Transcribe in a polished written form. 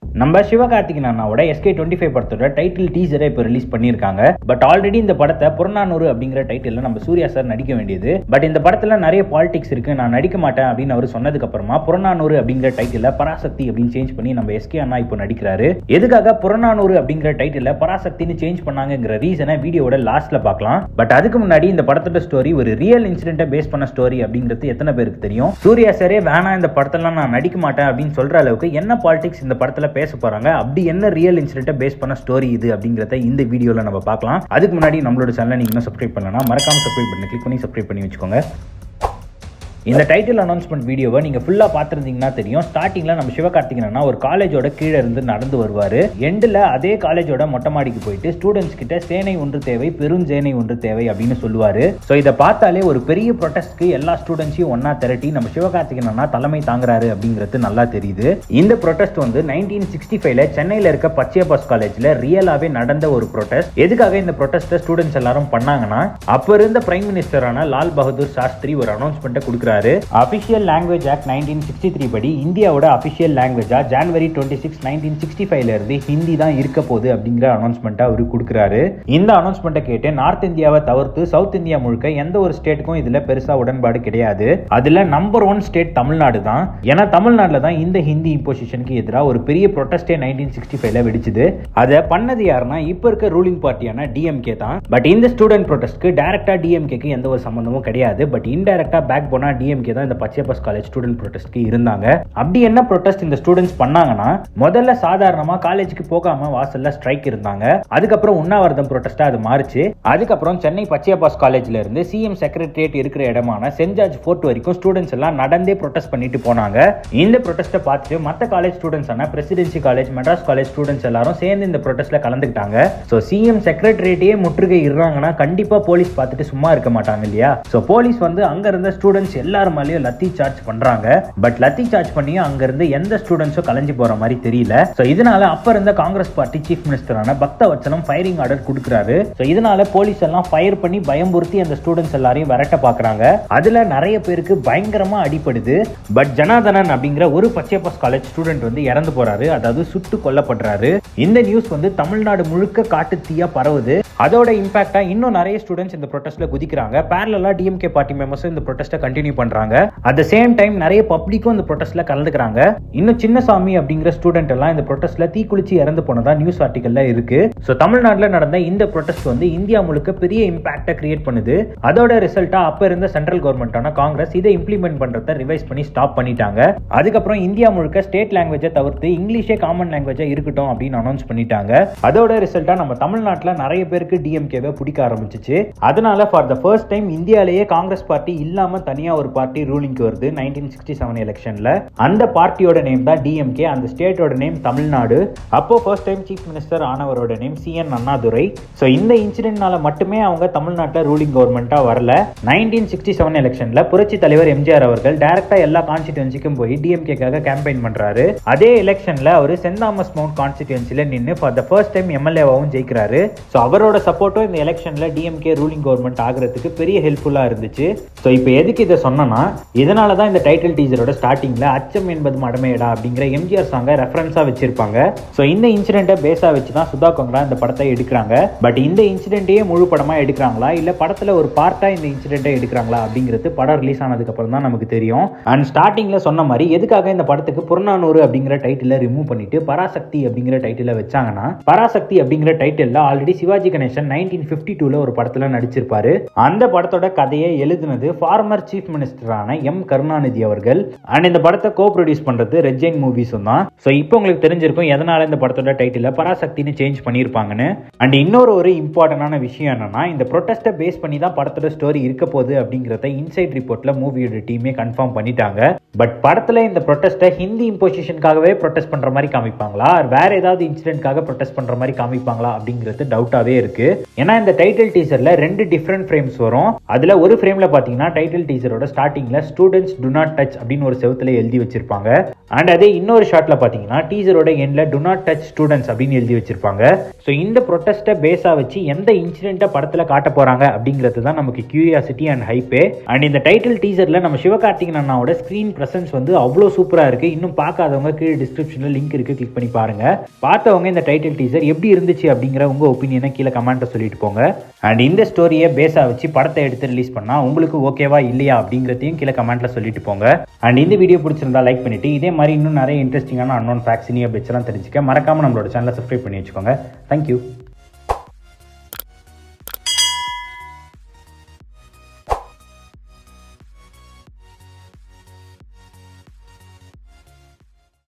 நம்ம சிவகார்த்திகேயன் அண்ணாவோட SK25 படத்தோட டைட்டில் டீசரை இப்போ ரிலீஸ் பண்ணியிருக்காங்க. பட் ஆல்ரெடி இந்த படத்தை புறநானூறு அப்படிங்கிற டைட்டில் நம்ம சூர்யா சார் நடிக்க வேண்டியது. பட் இந்த படத்துல நிறைய பாலிடிக்ஸ் இருக்கு, நான் நடிக்க மாட்டேன் அப்படின்னு அவர் சொன்னதுக்கு அப்புறமா புறநானூறு அப்படிங்கிற டைட்டில் பராசக்தி அப்படின்னு சேஞ்ச் பண்ணி நம்ம SK அண்ணா இப்போ நடிக்கிறாரு. எதுக்காக புறநானூறு அப்படிங்கிற டைட்டில் பராசக்தின்னு சேஞ்ச் பண்ணாங்கிற ரீசனை வீடியோட லாஸ்ட்ல பார்க்கலாம். பட் அதுக்கு முன்னாடி இந்த படத்தோட ஸ்டோரி ஒரு ரியல் இன்சிடென்ட்டை பேஸ் பண்ண ஸ்டோரி அப்படிங்கிறது எத்தனை பேருக்கு தெரியும்? சூர்யா சாரே வேணாம் இந்த படத்தெல்லாம் நான் நடிக்க மாட்டேன் அப்படின்னு சொல்ற அளவுக்கு என்ன பாலிடிக்ஸ் இந்த படத்துல பேச போறாங்க, அப்படி என்ன ரியல் இன்சிடென்ட்டை பேஸ் பண்ண ஸ்டோரி இது அப்படிங்கறத இந்த வீடியோல நம்ம பார்க்கலாம். அதுக்கு முன்னாடி நம்மளோட சேனலை நீங்க இன்னும் சப்ஸ்கிரைப் பண்ணலனா மறக்காம சப்ஸ்கிரைப் பண்ணி கிளிக் பண்ணி சப்ஸ்கிரைப் பண்ணி வச்சுக்கோங்க. இந்த டைட்டில் அனௌன்ஸ்மெண்ட் வீடியோவை நீங்க ஃபுல்லா பார்த்திருந்தீங்கன்னா தெரியும். ஸ்டார்டிங்ல நம்ம சிவகார்த்திகேயன் ஒரு காலேஜோட கீழே இருந்து நடந்து வருவாரு. எண்ட்ல அதே காலேஜோட மொட்டை மாடிக்கு போயிட்டு ஸ்டூடெண்ட்ஸ் கிட்ட சேனை ஒன்று தேவை, பெருஞ்சேனை ஒன்று தேவை அப்படின்னு சொல்லுவாரு. சோ இதை பார்த்தாலே ஒரு பெரிய ப்ரொடெஸ்ட்க்கு எல்லா ஸ்டூடெண்ட்ஸையும் ஒன்னா திரட்டி நம்ம சிவகார்த்திகேயன் தலைமை தாங்குறாரு அப்படிங்கிறது நல்லா தெரியுது. இந்த ப்ரொடெஸ்ட் வந்து 1965ல சென்னையில இருக்க பச்சையப்பாஸ் காலேஜ்ல ரியலாவே நடந்த ஒரு ப்ரொடெஸ்ட். எதுக்காக இந்த ப்ரொடெஸ்ட்டை ஸ்டூடெண்ட்ஸ் எல்லாரும் பண்ணாங்கன்னா, அப்ப இருந்த பிரைம் மினிஸ்டரான லால் பகதூர் சாஸ்திரி ஒரு அனௌன்ஸ்மெண்ட்டை கொடுக்குறாரு. அபிஷியல் லாங்குவேஜ் ஆக்ட் 1963 படி இந்தியாவோட அபிஷியல் லாங்குவேஜா ஜனவரி 26, 1965ல இருந்து ஹிந்தி தான் இருக்க போகுது அப்படிங்கிற அனௌன்ஸ்மெண்ட் அவரு கொடுக்குறாரு. இந்த அனௌன்ஸ்மெண்ட்டை கேட்டு நார்த் இந்தியாவை தவிர்த்து சவுத் இந்தியா முழுக்க எந்த ஒரு ஸ்டேட்டுக்கும் இதுல பெருசா உடன்பாடு கிடையாது. அதுல நம்பர் 1 ஸ்டேட் தமிழ்நாடு தான். ஏன்னா தமிழ்நாடுல தான் இந்த ஹிந்தி இம்போசிஷனுக்கு எதிராக ஒரு பெரிய ப்ரொடெஸ்டே 1965ல வெடிச்சது. அதை பண்ணது யாருன்னா இப்ப இருக்க ரூலிங் பார்ட்டியான DMK தான். பட் இந்த ஸ்டூடெண்ட் ப்ரொடெஸ்ட்க்கு டைரக்டா DMKக்கு எந்த ஒரு சம்பந்தமும் கிடையாது. பட் இன்டைரக்டா பேக் போனா DMK தான் இந்த பச்சையப்பாஸ் காலேஜ் ஸ்டூடெண்ட் ப்ரொடெஸ்ட்க்கு இருந்தாங்க. அப்படி என்ன ப்ரொடெஸ்ட் இந்த ஸ்டூடெண்ட்ஸ் பண்ணாங்கன்னா, முதல்ல சாதாரணமா காலேஜுக்கு போகாம வாசல்ல ஸ்ட்ரைக் இருந்தாங்க. அதுக்கப்புறம் உண்ணாவிரதம் ப்ரொடெஸ்டா அது மாறுச்சு. அதுக்கப்புறம் சென்னை பச்சையப்பாஸ் காலேஜ்ல இருந்து CM செக்ரட்டரியேட் இருக்கிற இடமான சென்ட் ஜார்ஜ் ஃபோர்ட் வரைக்கும் ஸ்டூடெண்ட்ஸ் எல்லாம் நடந்தே ப்ரொடெஸ்ட் பண்ணிட்டு போனாங்க. இந்த ப்ரொடெஸ்ட்டை பார்த்துட்டு மற்ற காலேஜ் ஸ்டூடெண்ட்ஸ் ஆன presidency college, Madras college students எல்லாரும் சேர்ந்து இந்த ப்ரொடெஸ்ட்ல கலந்துக்கிட்டாங்க. சோ CM செக்ரட்டரியேட்டே முற்றுகை இடுறாங்கன்னா கண்டிப்பா போலீஸ் பார்த்துட்டு சும்மா இருக்க மாட்டாங்க இல்லையா? சோ போலீஸ் வந்து அங்க இருந்த ஸ்டூடெண்ட்ஸ் எல்லாரும் மேலயும் லத்தி சார்ஜ் பண்றாங்க. பட் லத்தி சார்ஜ் பண்ணியும் அங்க இருந்து எந்த ஸ்டூடெண்ட்ஸும் கலைஞ்சு போற மாதிரி தெரியல. சோ இதனால அப்ப இருந்த காங்கிரஸ் பார்ட்டி சீஃப் மினிஸ்டரான பக்தவச்சலம் ஃபயரிங் ஆர்டர் கொடுக்குறாரு. சோ இதனால போலீஸ் எல்லாம் ஃபயர் பண்ணி பயம்புறுத்தி அந்த ஸ்டூடெண்ட்ஸ் எல்லாரையும் விரட்ட பாக்குறாங்க. அதுல நிறைய பேருக்கு பயங்கரமா அடிபடுது. பட் ஜனார்தனன் அப்படிங்கிற ஒரு பச்சையப்பாஸ் காலேஜ் ஸ்டூடெண்ட் வந்து இறந்து போறாரு, அதாவது சுட்டு கொல்லப்படுறாரு. இந்த நியூஸ் வந்து தமிழ்நாடு முழுக்க காட்டு தீயா பரவுது. அதோட இம்பாக்டா இன்னும் நிறைய ஸ்டூடெண்ட்ஸ் இந்த ப்ரொடெஸ்ட்ல குதிக்கிறாங்க. பேரலலா DMK பார்ட்டி மெம்பர்ஸ் இந்த ப்ரொடெஸ்ட்டை கண்டினியூ பண்றாங்க. அட் தி சேம் டைம் நிறைய பப்ளிக்கும் இந்த ப்ரொடெஸ்ட்ல கலந்துக்கிறாங்க. இன்னும் சின்னசாமி அப்படிங்கிற ஸ்டூடெண்ட் எல்லாம் இந்த ப்ரொடெஸ்ட்ல தீக்குளிச்சு இறந்து போனதா நியூஸ் ஆர்டிகல்ல இருக்கு. சோ தமிழ்நாட்டுல நடந்த இந்த ப்ரொடெஸ்ட் வந்து இந்தியா முழுக்க பெரிய இம்பாக்ட கிரியேட் பண்ணுது. அதோட ரிசல்ட்டா அப்ப இருந்த சென்ட்ரல் கவர்மெண்டான காங்கிரஸ் இதை இம்ப்ளிமெண்ட் பண்றதை ரிவைஸ் பண்ணி ஸ்டாப் பண்ணிட்டாங்க. அதுக்கப்புறம் இந்தியா முழுக்க ஸ்டேட் லாங்குவேஜை தவிர்த்து இங்கிலீஷே காமன் லாங்குவேஜா இருக்கட்டும் அப்படின்னு அனௌன்ஸ் பண்ணிட்டாங்க. அதோட ரிசல்ட்டா நம்ம தமிழ்நாட்டுல நிறைய பேருக்கு DMKவை பிடிக்க ஆரம்பிச்சிச்சு. அதனால ஃபார் த ஃபர்ஸ்ட் டைம் இந்தியாலேயே காங்கிரஸ் பார்ட்டி இல்லாம தனியா ஒரு பார்ட்டி ரூலிங்க்கு வருது 1967 எலெக்ஷன்ல. அந்த பார்ட்டியோட நேம் தான் DMK, அந்த ஸ்டேட்டோட நேம் தமிழ்நாடு. அப்போ ஃபர்ஸ்ட் டைம் சீஃப் மினிஸ்டர் ஆனவரோட நேம் CN அண்ணாதுரை. சோ இந்த இன்சிடென்ட்னால மட்டுமே அவங்க தமிழ்நாட்டுல ரூலிங் கவர்மெண்டா வரல. 1967 எலெக்ஷன்ல புரட்சி தலைவர் MGR அவர்கள் டைரக்டா எல்லா கான்ஸ்டிட்யூன்சிக்கும் போய் DMKக்காக கேம்பெயின் பண்றாரு. அதே எலெக்ஷன்ல அவர் சென்ட் தாமஸ் மவுண்ட் கான்ஸ்டிட்யூன்சில நின்னு ஃபார் த ஃபர்ஸ்ட் டைம் MLAவாவும் ஜெயிக்கிறாரு. சோ அவரோட சப்போர்ட்டும் இந்த எலெக்ஷன்ல DMK ரூலிங் கவர்மெண்ட் ஆகிறதுக்கு பெரிய ஹெல்ப்ஃபுல்லா இருந்துச்சு. சோ இப்போ எதுக்கு இதை சொன்னா, இதனால தான் இந்த டைட்டில் டீசரோட ஸ்டார்டிங்ல அச்சம் என்பது மடமையடா அப்படிங்கிற MGR சாங்கை ரெஃபரன்ஸா வச்சிருப்பாங்க. சோ இந்த இன்சிடென்ட்டை பேஸா வச்சு தான் சுதா கோங்கரா இந்த படத்தை எடுக்கிறாங்க. பட் இந்த இன்சிடென்ட்டையே முழு படமா எடுக்கிறாங்களா இல்ல படத்துல ஒரு பார்ட்டா இந்த இன்சிடென்ட்டை எடுக்கிறாங்களா அப்படிங்கிறது படம் ரிலீஸ் ஆனதுக்கு அப்புறம் தான் நமக்கு தெரியும். அண்ட் ஸ்டார்டிங்ல சொன்ன மாதிரி எதுக்காக இந்த படத்துக்கு புறநானூறு அப்படிங்கிற டைட்டில ரிமூவ் பண்ணிட்டு பராசக்தி அப்படிங்கிற டைட்டில வச்சாங்கன்னா, பராசக்தி அப்படிங்கிற டைட்டில்ல ஆல்ரெடி சிவாஜி கணேசன் 1952ல ஒரு படத்துல நடிச்சிருப்பாரு. அந்த படத்தோட கதையை எழுதினது ஃபார்மர் சீஃப் மினிஸ்டரான M கருணாநிதி அவர்கள். அண்ட் இந்த படத்தை கோ ப்ரொடியூஸ் பண்றது ரெட் ஜெயின் மூவிஸும் தான். சோ இப்போ உங்களுக்கு தெரிஞ்சிருக்கும் எதனால இந்த படத்தோட டைட்டில பராசக்தின்னு சேஞ்ச் பண்ணிருப்பாங்கன்னு. அண்ட் இன்னொரு இம்பார்ட்டன்டான விஷயம் என்னன்னா, இந்த ப்ரொடெஸ்ட்டை பேஸ் பண்ணி தான் படத்தோட ஸ்டோரி இருக்க போகுது அப்படிங்கறத இன்சைட் ரிப்போர்ட்ல மூவியோட டீமே கன்ஃபார்ம் பண்ணிட்டாங்க. பட் படத்துல இந்த ப்ரொடெஸ்ட்டை ஹிந்தி இம்போசிஷனுக்காகவே ப்ரொடெஸ்ட் பண்ற மாதிரி காமிப்பாங்களா, வேற ஏதாவது இன்சிடென்ட்காக ப்ரொடெஸ்ட் பண்ற மாதிரி காமிப்பாங்களா அப்படிங்கிறது டவுட்டாவே இருக்கு. ஏன்னா இந்த டைட்டில் டீசர்ல 2 டிஃபரெண்ட் ஃப்ரேம்ஸ் வரும். அதுல ஒரு ஃப்ரேம்ல பாத்தீங்கன்னா டைட்டில் டீசரோட ஸ்டார்டிங்ல ஸ்டூடெண்ட்ஸ் டு நாட் டச் அப்படின்னு ஒரு செவுத்துல எழுதி வச்சிருப்பாங்க. அண்ட் அதே இன்னொரு ஷாட்ல பாத்தீங்கன்னா டீசரோட எண்ட்ல டு நாட் டச் ஸ்டூடெண்ட்ஸ் அப்படின்னு எழுதி வச்சிருப்பாங்க. ஸோ இந்த ப்ரொட்டஸ்ட்டை பேஸா வச்சு எந்த இன்சிடென்ட்டை படத்துல காட்ட போறாங்க அப்படிங்கிறது தான் நமக்கு கியூரியாசிட்டி அண்ட் ஹைப்பே. அண்ட் இந்த டைட்டில் டீசர்ல நம்ம சிவகார்த்திகேயன் அண்ணாவோட ஸ்கிரீன் பிரசன்ஸ் வந்து அவ்வளோ சூப்பரா இருக்கு. இன்னும் பார்க்காதவங்க கீழே டிஸ்கிரிப்ஷன்ல லிங்க் இருக்கு, கிளிக் பண்ணி பாருங்க. பார்த்தவங்க இந்த டைட்டில் டீசர் எப்படி இருந்துச்சு அப்படிங்கிற உங்க ஒப்பீனியனை கீழே கமெண்ட்ல சொல்லிட்டு போங்க. அண்ட் இந்த ஸ்டோரியை பேஸா வச்சு படத்தை எடுத்து ரிலீஸ் பண்ணா உங்களுக்கு ஓகேவா இல்லையா அப்படிங்கிறதையும் கீழே கமெண்ட்ல சொல்லிட்டு போங்க. அண்ட் இந்த வீடியோ பிடிச்சிருந்தா லைக் பண்ணிட்டு இதே மாதிரி இன்னும் நிறைய இன்ட்ரெஸ்டிங்கான அன்னோன் ஃபேக்ட்ஸ், நியூ அப்டேட்ஸ் எல்லாம் தெரிஞ்சுக்க மறக்காம நம்மளோட சேனலை சப்ஸ்கிரைப் பண்ணி வச்சுக்கோங்க. தேங்க்யூ.